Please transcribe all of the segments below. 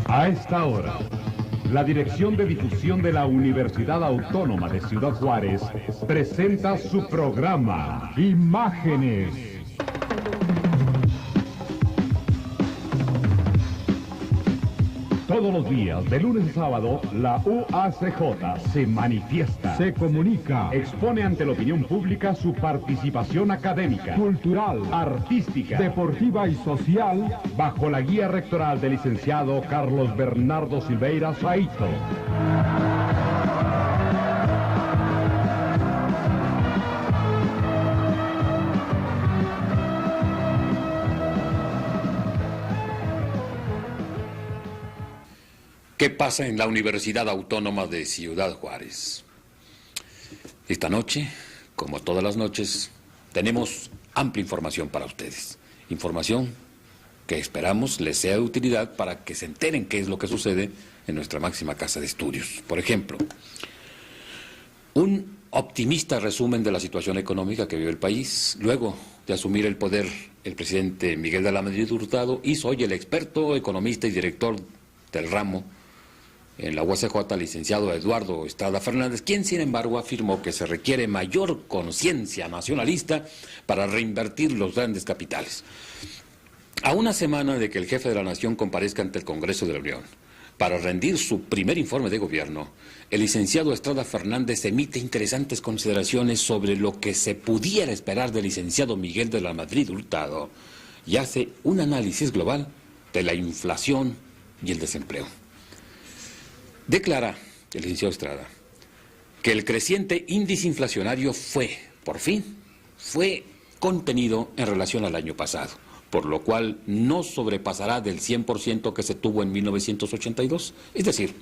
A esta hora, la Dirección de Difusión de la Universidad Autónoma de Ciudad Juárez presenta su programa Imágenes. Todos los días, de lunes a sábado, la UACJ se manifiesta, se comunica, expone ante la opinión pública su participación académica, cultural, artística, deportiva y social, bajo la guía rectoral del licenciado Carlos Bernardo Silveira Saito. ¿Qué pasa en la Universidad Autónoma de Ciudad Juárez? Esta noche, como todas las noches, tenemos amplia información para ustedes. Información que esperamos les sea de utilidad para que se enteren qué es lo que sucede en nuestra máxima casa de estudios. Por ejemplo, un optimista resumen de la situación económica que vive el país. Luego de asumir el poder, el presidente Miguel de la Madrid Hurtado hizo hoy el experto, economista y director del ramo en la UACJ, licenciado Eduardo Estrada Fernández, quien sin embargo afirmó que se requiere mayor conciencia nacionalista para reinvertir los grandes capitales. A una semana de que el jefe de la nación comparezca ante el Congreso de la Unión para rendir su primer informe de gobierno, el licenciado Estrada Fernández emite interesantes consideraciones sobre lo que se pudiera esperar del licenciado Miguel de la Madrid Hurtado y hace un análisis global de la inflación y el desempleo. Declara el licenciado Estrada que el creciente índice inflacionario por fin, fue contenido en relación al año pasado, por lo cual no sobrepasará del 100% que se tuvo en 1982. Es decir,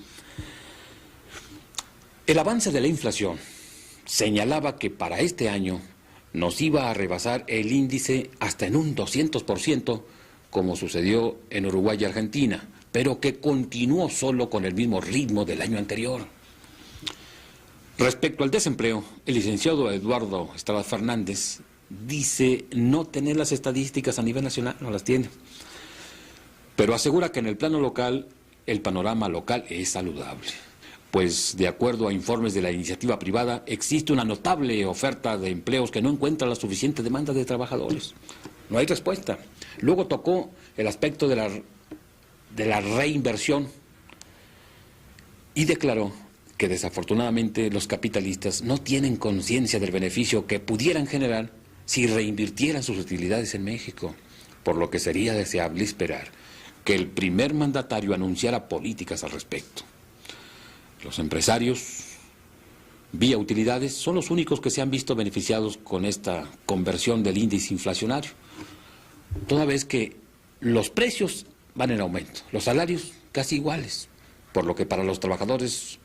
el avance de la inflación señalaba que para este año nos iba a rebasar el índice hasta en un 200%, como sucedió en Uruguay y Argentina, pero que continuó solo con el mismo ritmo del año anterior. Respecto al desempleo, el licenciado Eduardo Estrada Fernández dice no tener las estadísticas a nivel nacional, no las tiene, pero asegura que en el plano local, el panorama local es saludable, pues de acuerdo a informes de la iniciativa privada, existe una notable oferta de empleos que no encuentra la suficiente demanda de trabajadores. No hay respuesta. Luego tocó el aspecto de la reinversión y declaró que desafortunadamente los capitalistas no tienen conciencia del beneficio que pudieran generar si reinvirtieran sus utilidades en México, por lo que sería deseable esperar que el primer mandatario anunciara políticas al respecto. Los empresarios, vía utilidades, son los únicos que se han visto beneficiados con esta conversión del índice inflacionario, toda vez que los precios van en aumento, los salarios casi iguales, por lo que para los trabajadores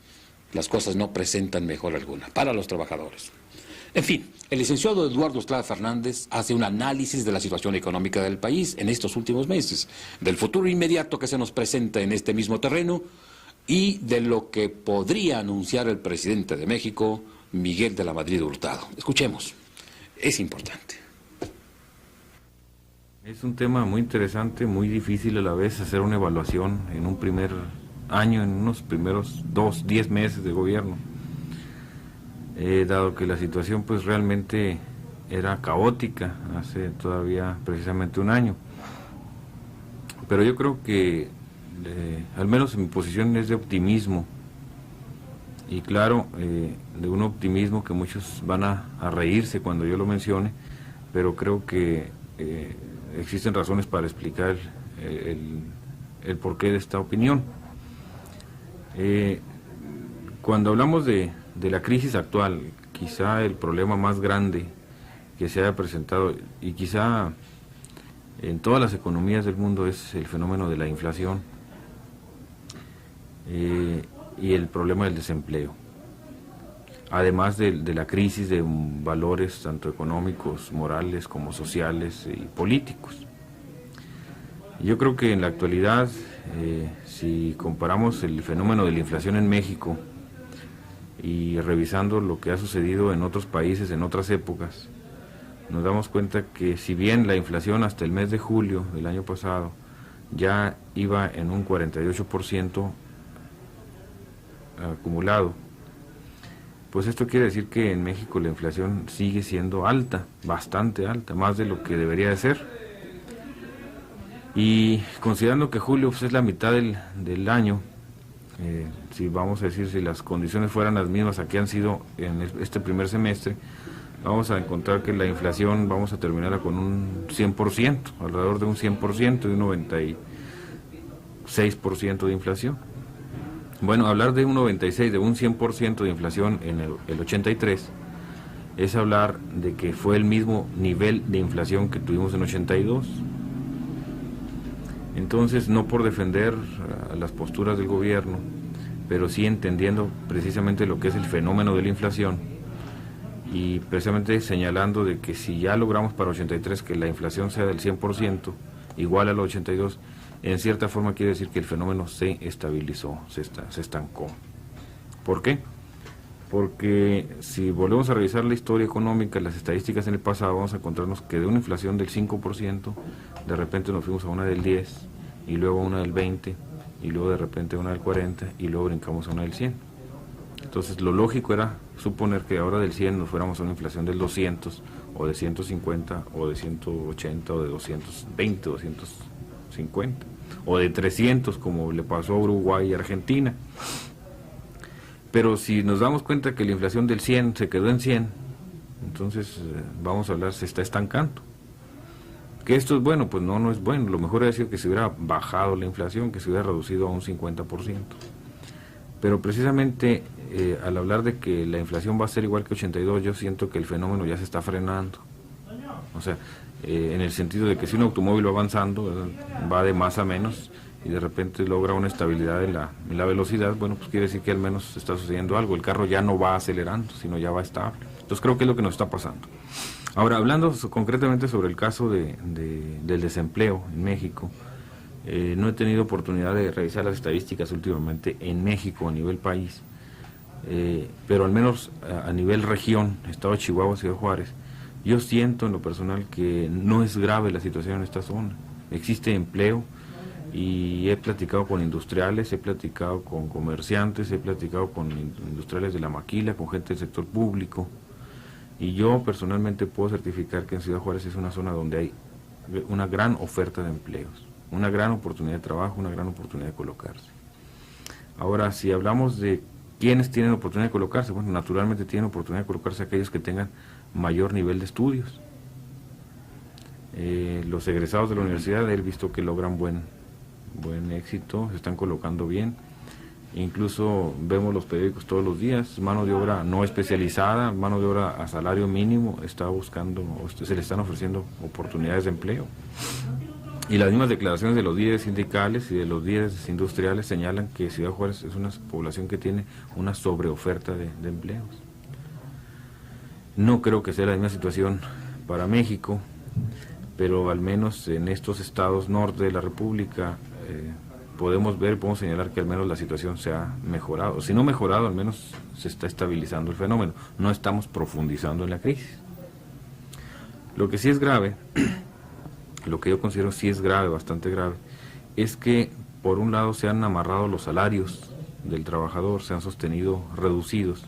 las cosas no presentan mejora alguna, para los trabajadores. En fin, el licenciado Eduardo Estrada Fernández hace un análisis de la situación económica del país en estos últimos meses, del futuro inmediato que se nos presenta en este mismo terreno y de lo que podría anunciar el presidente de México, Miguel de la Madrid Hurtado. Escuchemos, es importante. Es un tema muy interesante, muy difícil a la vez hacer una evaluación en un primer año, en unos primeros 10 meses de gobierno, dado que la situación pues realmente era caótica hace todavía precisamente un año. Pero yo creo que, al menos mi posición es de optimismo, y claro, de un optimismo que muchos van a reírse cuando yo lo mencione, pero creo que existen razones para explicar el porqué de esta opinión. Cuando hablamos de la crisis actual, quizá el problema más grande que se haya presentado, y quizá en todas las economías del mundo, es el fenómeno de la inflación y el problema del desempleo, además de la crisis de valores tanto económicos, morales como sociales y políticos. Yo creo que en la actualidad, si comparamos el fenómeno de la inflación en México y revisando lo que ha sucedido en otros países en otras épocas, nos damos cuenta que si bien la inflación hasta el mes de julio del año pasado ya iba en un 48% acumulado, pues esto quiere decir que en México la inflación sigue siendo alta, bastante alta, más de lo que debería de ser. Y considerando que julio pues, es la mitad del año, si vamos a decir, si las condiciones fueran las mismas a que han sido en este primer semestre, vamos a encontrar que la inflación vamos a terminarla con un 100%, alrededor de un 100%, de un 96% de inflación. Bueno, hablar de un 96, de un 100% de inflación en el 83, es hablar de que fue el mismo nivel de inflación que tuvimos en 82. Entonces, no por defender las posturas del gobierno, pero sí entendiendo precisamente lo que es el fenómeno de la inflación, y precisamente señalando de que si ya logramos para 83 que la inflación sea del 100%, igual al 82, en cierta forma quiere decir que el fenómeno se estabilizó, se estancó. ¿Por qué? Porque si volvemos a revisar la historia económica, las estadísticas en el pasado, vamos a encontrarnos que de una inflación del 5%, de repente nos fuimos a una del 10%, y luego a una del 20%, y luego de repente a una del 40%, y luego brincamos a una del 100%. Entonces lo lógico era suponer que ahora del 100 nos fuéramos a una inflación del 200, o de 150, o de 180, o de 220, 250, o de 300, como le pasó a Uruguay y Argentina. Pero si nos damos cuenta que la inflación del 100 se quedó en 100, entonces vamos a hablar, se está estancando. Que esto es bueno, pues no es bueno. Lo mejor es decir que se hubiera bajado la inflación, que se hubiera reducido a un 50%. Pero precisamente al hablar de que la inflación va a ser igual que 82, yo siento que el fenómeno ya se está frenando. O sea, en el sentido de que si un automóvil va avanzando, ¿verdad?, va de más a menos, y de repente logra una estabilidad en la velocidad, bueno, pues quiere decir que al menos está sucediendo algo. El carro ya no va acelerando, sino ya va estable. Entonces creo que es lo que nos está pasando. Ahora, hablando concretamente sobre el caso del desempleo en México, no he tenido oportunidad de revisar las estadísticas últimamente en México a nivel país, pero al menos a nivel región, Estado de Chihuahua, Ciudad Juárez, yo siento en lo personal que no es grave la situación en esta zona. Existe empleo, y he platicado con industriales, he platicado con comerciantes, he platicado con industriales de la maquila, con gente del sector público, y yo personalmente puedo certificar que en Ciudad Juárez es una zona donde hay una gran oferta de empleos, una gran oportunidad de trabajo, una gran oportunidad de colocarse. Ahora, si hablamos de quiénes tienen oportunidad de colocarse, bueno, naturalmente tienen oportunidad de colocarse aquellos que tengan mayor nivel de estudios. Los egresados de la universidad he visto que logran buen éxito, se están colocando bien. Incluso vemos los periódicos todos los días, mano de obra no especializada, mano de obra a salario mínimo, está buscando, se le están ofreciendo oportunidades de empleo. Y las mismas declaraciones de los líderes sindicales y de los líderes industriales señalan que Ciudad Juárez es una población que tiene una sobreoferta de empleos. No creo que sea la misma situación para México, pero al menos en estos estados norte de la República podemos señalar que al menos la situación se ha mejorado. Si no mejorado, al menos se está estabilizando el fenómeno. No estamos profundizando en la crisis. Lo que sí es grave, lo que yo considero sí es grave, bastante grave, es que por un lado se han amarrado los salarios del trabajador, se han sostenido reducidos,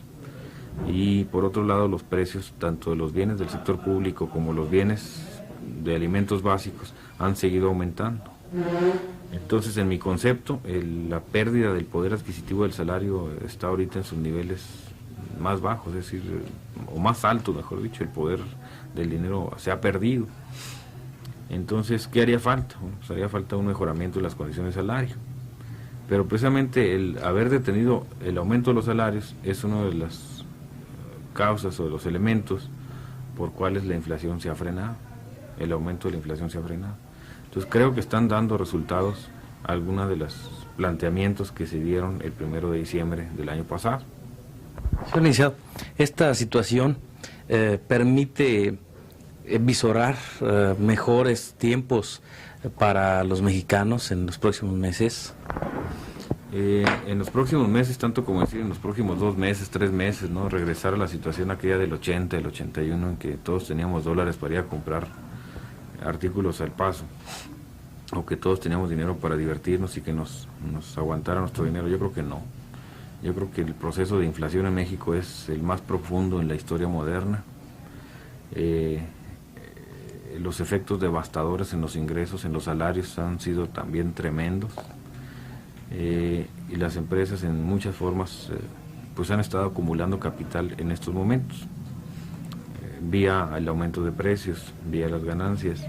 y por otro lado los precios tanto de los bienes del sector público como los bienes de alimentos básicos han seguido aumentando. Entonces, en mi concepto, la pérdida del poder adquisitivo del salario está ahorita en sus niveles más bajos, es decir, o más altos, mejor dicho, el poder del dinero se ha perdido. Entonces, ¿qué haría falta? Bueno, pues haría falta un mejoramiento de las condiciones de salario. Pero precisamente el haber detenido el aumento de los salarios es una de las causas o de los elementos por cuales la inflación se ha frenado. El aumento de la inflación se ha frenado. Entonces creo que están dando resultados algunos de los planteamientos que se dieron el 1 de diciembre del año pasado. Señor licenciado, esta situación permite visorar mejores tiempos para los mexicanos en los próximos meses. En los próximos meses, tanto como decir en los próximos 2 meses, 3 meses, ¿no? Regresar a la situación aquella del 80, el 81, en que todos teníamos dólares para ir a comprar artículos al paso, o que todos teníamos dinero para divertirnos y que nos aguantara nuestro dinero. Yo creo que no. Yo creo que el proceso de inflación en México es el más profundo en la historia moderna. Los efectos devastadores en los ingresos, en los salarios, han sido también tremendos. Y las empresas en muchas formas pues han estado acumulando capital en estos momentos, vía el aumento de precios, vía las ganancias.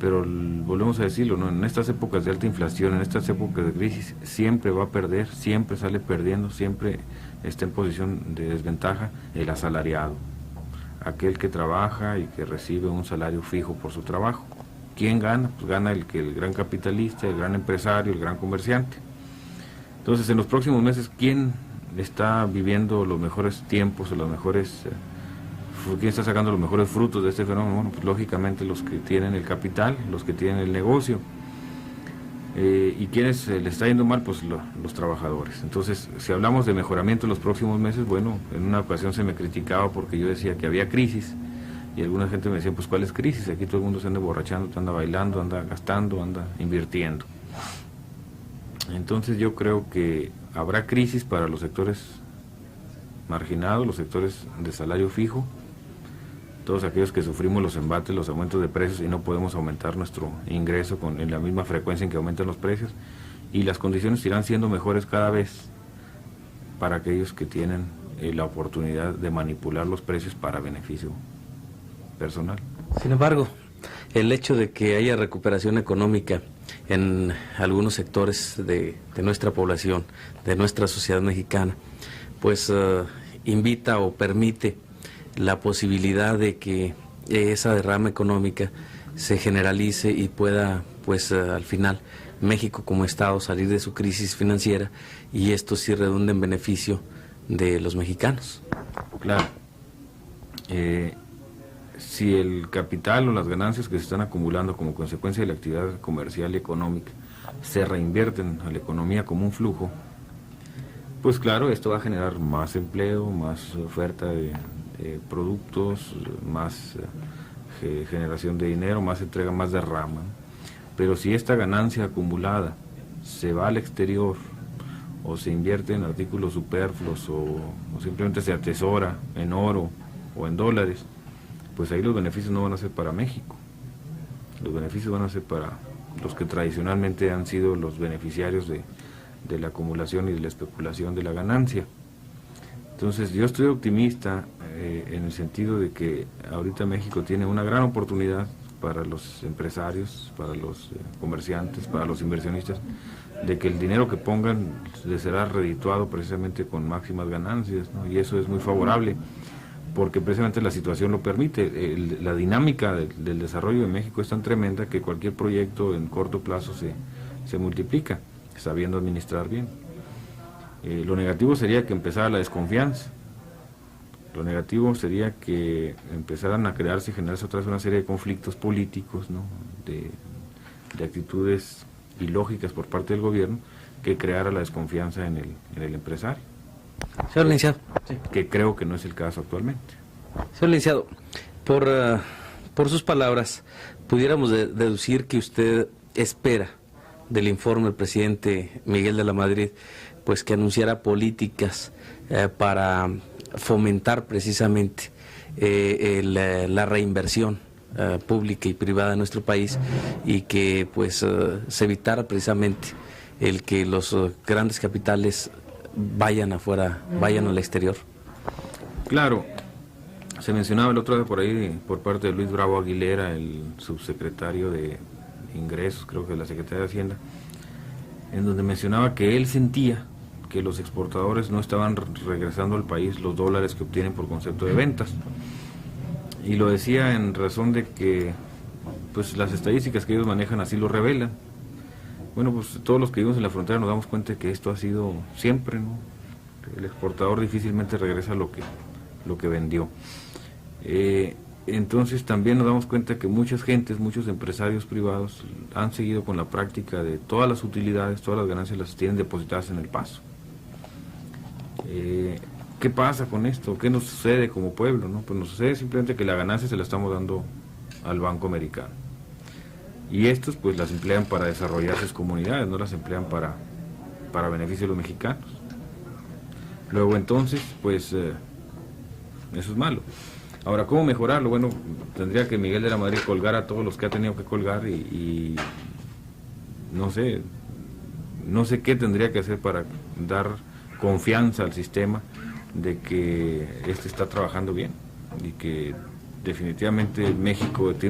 Pero volvemos a decirlo, ¿no? En estas épocas de alta inflación, en estas épocas de crisis, siempre va a perder, siempre sale perdiendo, siempre está en posición de desventaja el asalariado, aquel que trabaja y que recibe un salario fijo por su trabajo. ¿Quién gana? Pues gana el gran capitalista, el gran empresario, el gran comerciante. Entonces, en los próximos meses, ¿quién está viviendo los mejores tiempos o los mejores... ¿quién está sacando los mejores frutos de este fenómeno? Bueno, pues lógicamente los que tienen el capital, los que tienen el negocio. ¿Y quiénes le está yendo mal? Pues los trabajadores. Entonces, si hablamos de mejoramiento en los próximos meses, bueno, en una ocasión se me criticaba porque yo decía que había crisis, y alguna gente me decía, pues ¿cuál es crisis? Aquí todo el mundo se anda borrachando, anda bailando, anda gastando, anda invirtiendo. Entonces yo creo que habrá crisis para los sectores marginados, los sectores de salario fijo, todos aquellos que sufrimos los embates, los aumentos de precios y no podemos aumentar nuestro ingreso en la misma frecuencia en que aumentan los precios, y las condiciones irán siendo mejores cada vez para aquellos que tienen la oportunidad de manipular los precios para beneficio personal. Sin embargo, el hecho de que haya recuperación económica en algunos sectores de nuestra población, de nuestra sociedad mexicana, pues invita o permite la posibilidad de que esa derrama económica se generalice y pueda, pues al final, México como Estado salir de su crisis financiera, y esto sí redunda en beneficio de los mexicanos. Claro. Si el capital o las ganancias que se están acumulando como consecuencia de la actividad comercial y económica se reinvierten a la economía como un flujo, pues claro, esto va a generar más empleo, más oferta de productos, más generación de dinero, más entrega, más derrama. Pero si esta ganancia acumulada se va al exterior o se invierte en artículos superfluos o simplemente se atesora en oro o en dólares, pues ahí los beneficios no van a ser para México. Los beneficios van a ser para los que tradicionalmente han sido los beneficiarios de la acumulación y de la especulación de la ganancia. Entonces yo estoy optimista en el sentido de que ahorita México tiene una gran oportunidad para los empresarios, para los comerciantes, para los inversionistas, de que el dinero que pongan les será redituado precisamente con máximas ganancias, ¿no? Y eso es muy favorable, porque precisamente la situación lo permite. La dinámica del desarrollo de México es tan tremenda que cualquier proyecto en corto plazo se multiplica, sabiendo administrar bien. Lo negativo sería que empezara la desconfianza. Lo negativo sería que empezaran a crearse y generarse otra vez una serie de conflictos políticos, ¿no? de actitudes ilógicas por parte del gobierno, que creara la desconfianza en el empresario. Señor licenciado. Que creo que no es el caso actualmente. Señor licenciado, por sus palabras, pudiéramos deducir que usted espera del informe del presidente Miguel de la Madrid, pues que anunciara políticas para fomentar precisamente la reinversión pública y privada en nuestro país, y que pues se evitara precisamente el que los grandes capitales vayan afuera, vayan al exterior. Claro, se mencionaba el otro día por ahí por parte de Luis Bravo Aguilera, el subsecretario de Ingresos, creo que de la Secretaría de Hacienda, en donde mencionaba que él sentía que los exportadores no estaban regresando al país los dólares que obtienen por concepto de ventas, y lo decía en razón de que pues las estadísticas que ellos manejan así lo revelan. Bueno, pues todos los que vivimos en la frontera nos damos cuenta de que esto ha sido siempre, ¿no? El exportador difícilmente regresa lo que vendió. entonces también nos damos cuenta que muchas gentes, muchos empresarios privados han seguido con la práctica de todas las utilidades, todas las ganancias las tienen depositadas en El Paso. ¿Qué pasa con esto? ¿Qué nos sucede como pueblo, no? Pues nos sucede simplemente que la ganancia se la estamos dando al Banco Americano. Y estos pues las emplean para desarrollar sus comunidades, no las emplean para beneficio de los mexicanos. Luego entonces, pues eso es malo. Ahora, ¿cómo mejorarlo? Bueno, tendría que Miguel de la Madrid colgar a todos los que ha tenido que colgar y no sé qué tendría que hacer para dar confianza al sistema de que está trabajando bien y que definitivamente México es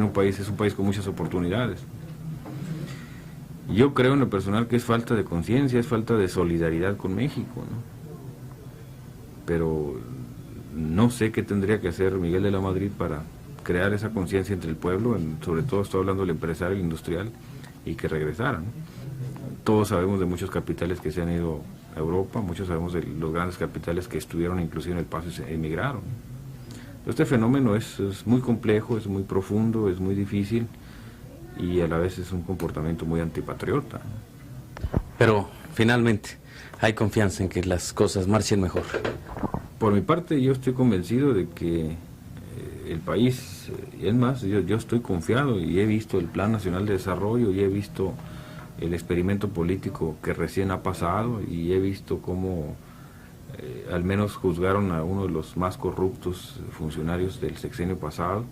un país con muchas oportunidades. Yo creo en lo personal que es falta de conciencia, es falta de solidaridad con México, ¿no? Pero no sé qué tendría que hacer Miguel de la Madrid para crear esa conciencia entre el pueblo, sobre todo estoy hablando del empresario, el industrial, y que regresaran, ¿no? Todos sabemos de muchos capitales que se han ido a Europa, muchos sabemos de los grandes capitales que estuvieron inclusive en El Paso y se emigraron. Este fenómeno es muy complejo, es muy profundo, es muy difícil y a la vez es un comportamiento muy antipatriota. Pero finalmente hay confianza en que las cosas marchen mejor. Por mi parte yo estoy convencido de que el país, y es más, yo estoy confiado y he visto el Plan Nacional de Desarrollo y he visto el experimento político que recién ha pasado y he visto cómo al menos juzgaron a uno de los más corruptos funcionarios del sexenio pasado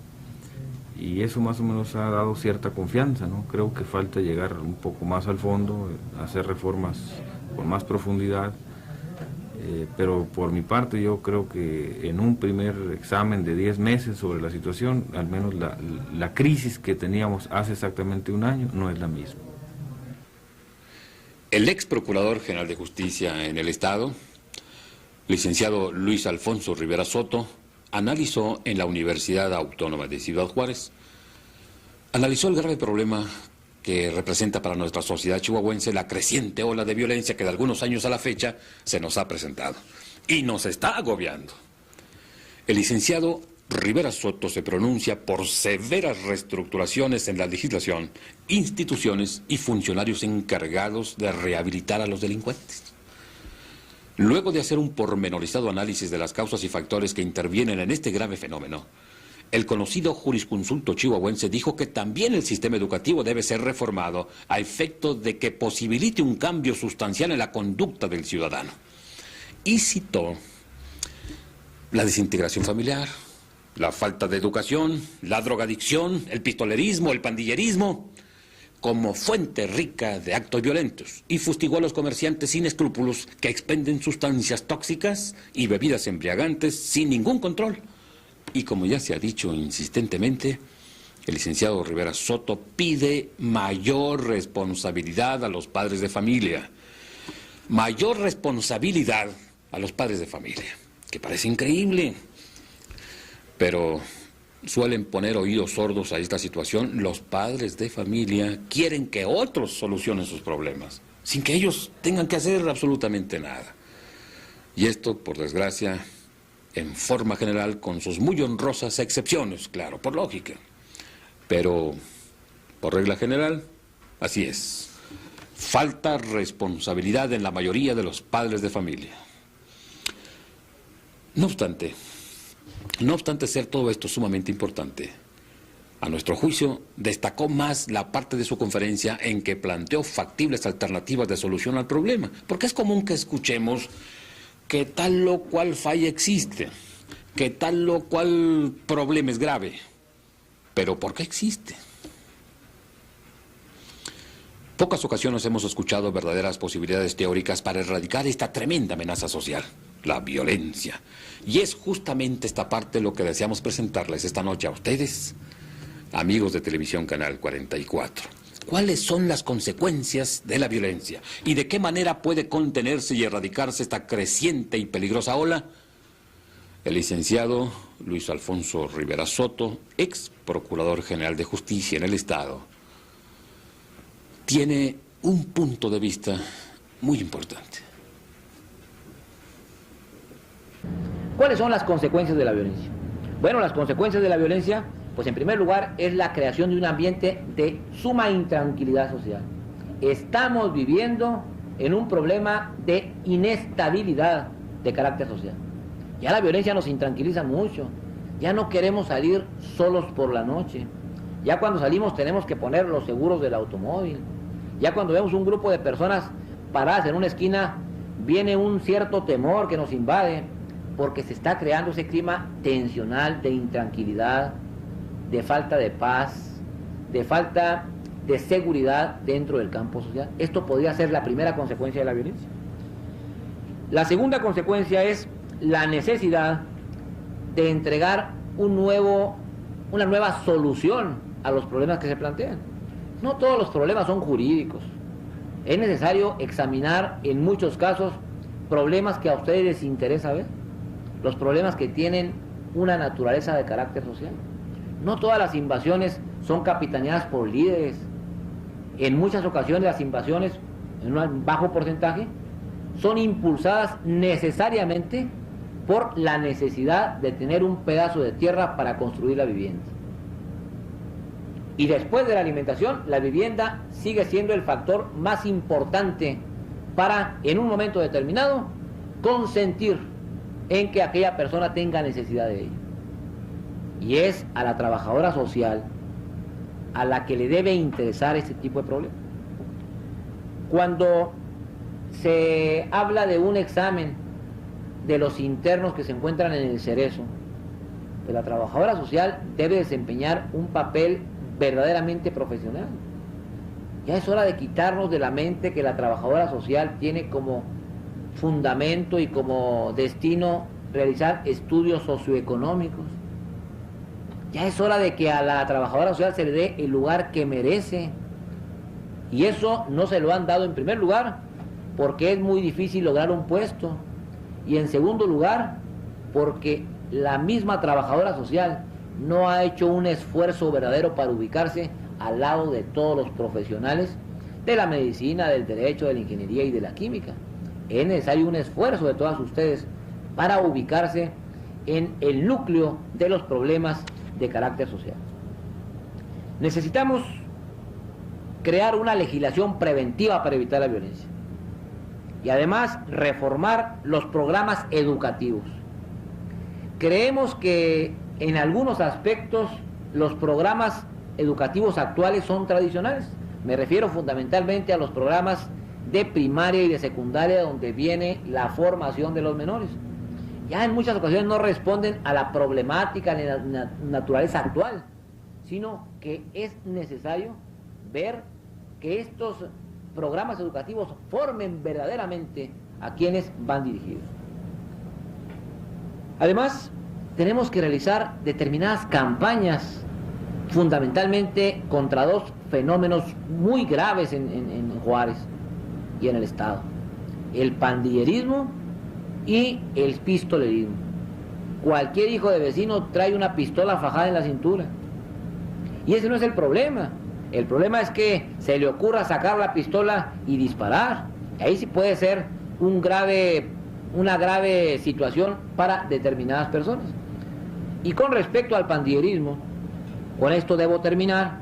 y eso más o menos ha dado cierta confianza, ¿no? Creo que falta llegar un poco más al fondo, hacer reformas con más profundidad, pero por mi parte yo creo que en un primer examen de 10 meses sobre la situación, al menos la crisis que teníamos hace exactamente un año no es la misma. El ex Procurador General de Justicia en el Estado, licenciado Luis Alfonso Rivera Soto, analizó en la Universidad Autónoma de Ciudad Juárez, analizó el grave problema que representa para nuestra sociedad chihuahuense la creciente ola de violencia que de algunos años a la fecha se nos ha presentado y nos está agobiando. El licenciado Rivera Soto se pronuncia por severas reestructuraciones en la legislación, instituciones y funcionarios encargados de rehabilitar a los delincuentes. Luego de hacer un pormenorizado análisis de las causas y factores que intervienen en este grave fenómeno, el conocido jurisconsulto chihuahuense dijo que también el sistema educativo debe ser reformado a efecto de que posibilite un cambio sustancial en la conducta del ciudadano. Y citó la desintegración familiar, la falta de educación, la drogadicción, el pistolerismo, el pandillerismo, como fuente rica de actos violentos, y fustigó a los comerciantes sin escrúpulos que expenden sustancias tóxicas y bebidas embriagantes sin ningún control. Y como ya se ha dicho insistentemente, el licenciado Rivera Soto pide mayor responsabilidad a los padres de familia. Mayor responsabilidad a los padres de familia, que parece increíble. Pero suelen poner oídos sordos a esta situación. Los padres de familia quieren que otros solucionen sus problemas, sin que ellos tengan que hacer absolutamente nada. Y esto, por desgracia, en forma general, con sus muy honrosas excepciones, claro, por lógica. Pero, por regla general, así es. Falta responsabilidad en la mayoría de los padres de familia. No obstante ser todo esto sumamente importante, a nuestro juicio, destacó más la parte de su conferencia en que planteó factibles alternativas de solución al problema, porque es común que escuchemos que tal o cual falla existe, que tal o cual problema es grave, pero ¿por qué existe? Pocas ocasiones hemos escuchado verdaderas posibilidades teóricas para erradicar esta tremenda amenaza social, la violencia. Y es justamente esta parte lo que deseamos presentarles esta noche a ustedes, amigos de Televisión Canal 44. ¿Cuáles son las consecuencias de la violencia? ¿Y de qué manera puede contenerse y erradicarse esta creciente y peligrosa ola? El licenciado Luis Alfonso Rivera Soto, ex Procurador General de Justicia en el Estado, tiene un punto de vista muy importante. ¿Cuáles son las consecuencias de la violencia? Bueno, las consecuencias de la violencia, pues en primer lugar es la creación de un ambiente de suma intranquilidad social. Estamos viviendo en un problema de inestabilidad de carácter social. Ya la violencia nos intranquiliza mucho, ya no queremos salir solos por la noche, ya cuando salimos tenemos que poner los seguros del automóvil, ya cuando vemos un grupo de personas paradas en una esquina, viene un cierto temor que nos invade, porque se está creando ese clima tensional de intranquilidad, de falta de paz, de falta de seguridad dentro del campo social. Esto podría ser la primera consecuencia de la violencia. La segunda consecuencia es la necesidad de entregar una nueva solución a los problemas que se plantean. No todos los problemas son jurídicos. Es necesario examinar en muchos casos problemas que a ustedes les interesa ver, los problemas que tienen una naturaleza de carácter social. No todas las invasiones son capitaneadas por líderes. En muchas ocasiones las invasiones, en un bajo porcentaje, son impulsadas necesariamente por la necesidad de tener un pedazo de tierra para construir la vivienda. Y después de la alimentación, la vivienda sigue siendo el factor más importante para, en un momento determinado, consentir en que aquella persona tenga necesidad de ello. Y es a la trabajadora social a la que le debe interesar este tipo de problemas. Cuando se habla de un examen de los internos que se encuentran en el Cerezo, pues la trabajadora social debe desempeñar un papel verdaderamente profesional. Ya es hora de quitarnos de la mente que la trabajadora social tiene como fundamento y como destino realizar estudios socioeconómicos. Ya es hora de que a la trabajadora social se le dé el lugar que merece. Y eso no se lo han dado en primer lugar porque es muy difícil lograr un puesto. Y en segundo lugar, porque la misma trabajadora social no ha hecho un esfuerzo verdadero para ubicarse al lado de todos los profesionales de la medicina, del derecho, de la ingeniería y de la química. Es necesario un esfuerzo de todas ustedes para ubicarse en el núcleo de los problemas de carácter social. Necesitamos crear una legislación preventiva para evitar la violencia y además reformar los programas educativos. Creemos que en algunos aspectos los programas educativos actuales son tradicionales. Me refiero fundamentalmente a los programas de primaria y de secundaria donde viene la formación de los menores. Ya en muchas ocasiones no responden a la problemática ni a la naturaleza actual, sino que es necesario ver que estos programas educativos formen verdaderamente a quienes van dirigidos. Además, tenemos que realizar determinadas campañas fundamentalmente contra dos fenómenos muy graves en Juárez y en el Estado: el pandillerismo y el pistolerismo. Cualquier hijo de vecino trae una pistola fajada en la cintura. Y ese no es el problema. El problema es que se le ocurra sacar la pistola y disparar. Ahí sí puede ser una grave situación para determinadas personas. Y con respecto al pandillerismo, con esto debo terminar,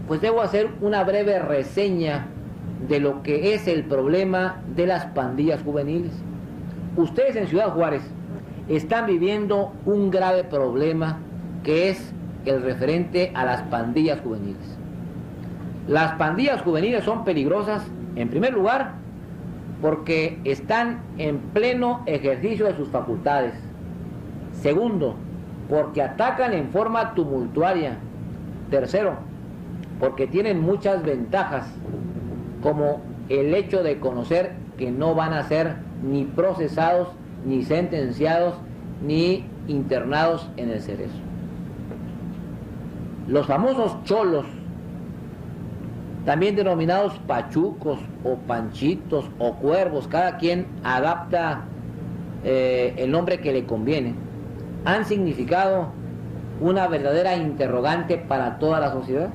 pues debo hacer una breve reseña de lo que es el problema de las pandillas juveniles. Ustedes en Ciudad Juárez están viviendo un grave problema que es el referente a las pandillas juveniles. Las pandillas juveniles son peligrosas, en primer lugar, porque están en pleno ejercicio de sus facultades. Segundo, porque atacan en forma tumultuaria. Tercero, porque tienen muchas ventajas, como el hecho de conocer que no van a ser ni procesados, ni sentenciados, ni internados en el Cerezo. Los famosos cholos, también denominados pachucos o panchitos o cuervos, cada quien adapta el nombre que le conviene, han significado una verdadera interrogante para toda la sociedad.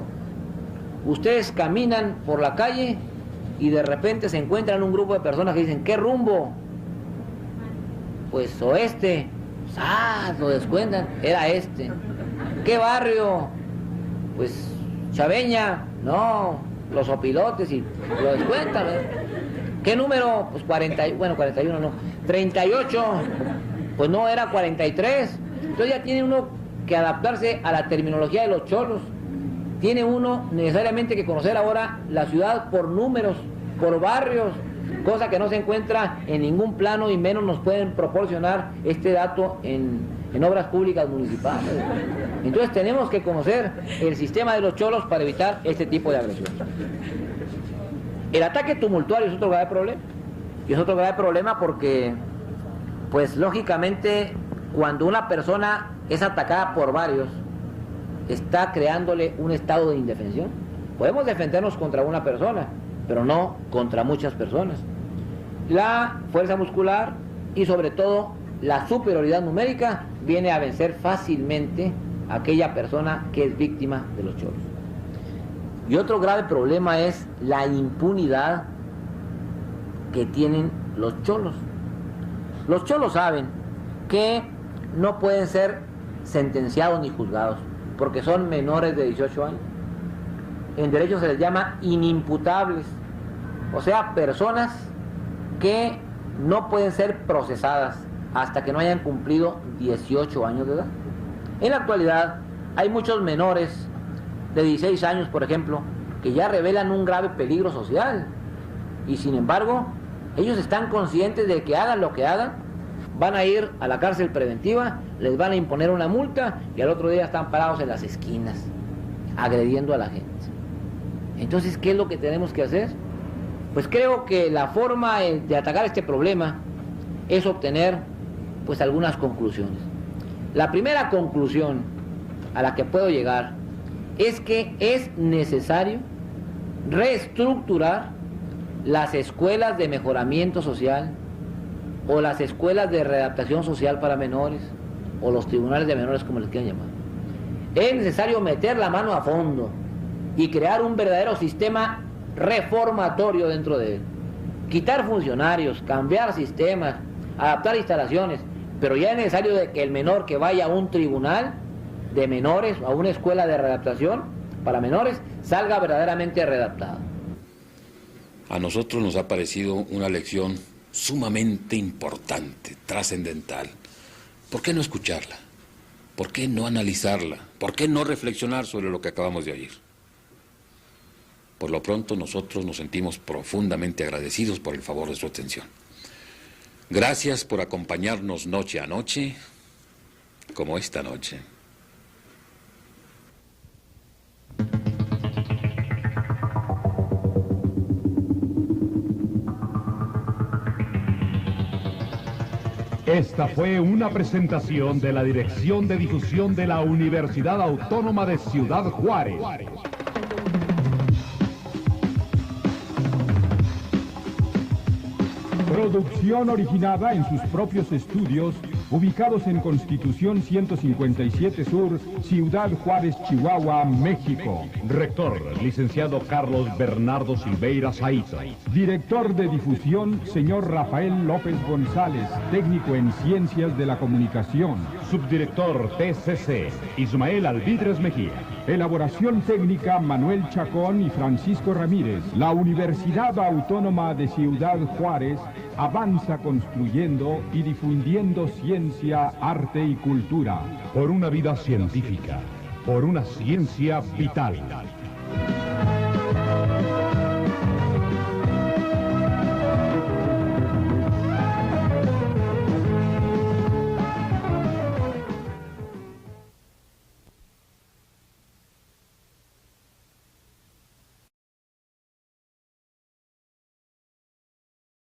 Ustedes caminan por la calle y de repente se encuentran un grupo de personas que dicen: ¿qué rumbo? Pues oeste. ¡Ah! Lo descuentan. Era este. ¿Qué barrio? Pues Chaveña. No, Los Opilotes, y lo descuentan. ¿Qué número? Pues 41 no. 38. Pues no, era 43. Entonces ya tiene uno que adaptarse a la terminología de los cholos. Tiene uno necesariamente que conocer ahora la ciudad por números, por barrios, cosa que no se encuentra en ningún plano y menos nos pueden proporcionar este dato en obras públicas municipales. Entonces tenemos que conocer el sistema de los cholos para evitar este tipo de agresión. El ataque tumultuario es otro grave problema. Y es otro grave problema porque, pues lógicamente, cuando una persona es atacada por varios, está creándole un estado de indefensión. Podemos defendernos contra una persona, pero no contra muchas personas. La fuerza muscular y sobre todo la superioridad numérica viene a vencer fácilmente a aquella persona que es víctima de los cholos. Y otro grave problema es la impunidad que tienen los cholos. Los cholos saben que no pueden ser sentenciados ni juzgados porque son menores de 18 años. En derecho se les llama inimputables, o sea, personas que no pueden ser procesadas hasta que no hayan cumplido 18 años de edad. En la actualidad hay muchos menores de 16 años, por ejemplo, que ya revelan un grave peligro social y sin embargo ellos están conscientes de que hagan lo que hagan, van a ir a la cárcel preventiva, les van a imponer una multa y al otro día están parados en las esquinas agrediendo a la gente. Entonces, ¿qué es lo que tenemos que hacer? Pues creo que la forma de atacar este problema es obtener pues algunas conclusiones. La primera conclusión a la que puedo llegar es que es necesario reestructurar las escuelas de mejoramiento social o las escuelas de readaptación social para menores o los tribunales de menores, como les quieran llamar. Es necesario meter la mano a fondo y crear un verdadero sistema reformatorio dentro de él. Quitar funcionarios, cambiar sistemas, adaptar instalaciones, pero ya es necesario de que el menor que vaya a un tribunal de menores, a una escuela de readaptación para menores, salga verdaderamente readaptado. A nosotros nos ha parecido una lección sumamente importante, trascendental. ¿Por qué no escucharla? ¿Por qué no analizarla? ¿Por qué no reflexionar sobre lo que acabamos de oír? Por lo pronto nosotros nos sentimos profundamente agradecidos por el favor de su atención. Gracias por acompañarnos noche a noche, como esta noche. Esta fue una presentación de la Dirección de Difusión de la Universidad Autónoma de Ciudad Juárez. Producción originada en sus propios estudios, ubicados en Constitución 157 Sur, Ciudad Juárez, Chihuahua, México. Rector, licenciado Carlos Bernardo Silveira Saito. Director de difusión, señor Rafael López González, técnico en Ciencias de la Comunicación. Subdirector TCC, Ismael Alvidres Mejía. Elaboración técnica, Manuel Chacón y Francisco Ramírez. La Universidad Autónoma de Ciudad Juárez avanza construyendo y difundiendo ciencia, arte y cultura. Por una vida científica, por una ciencia vital.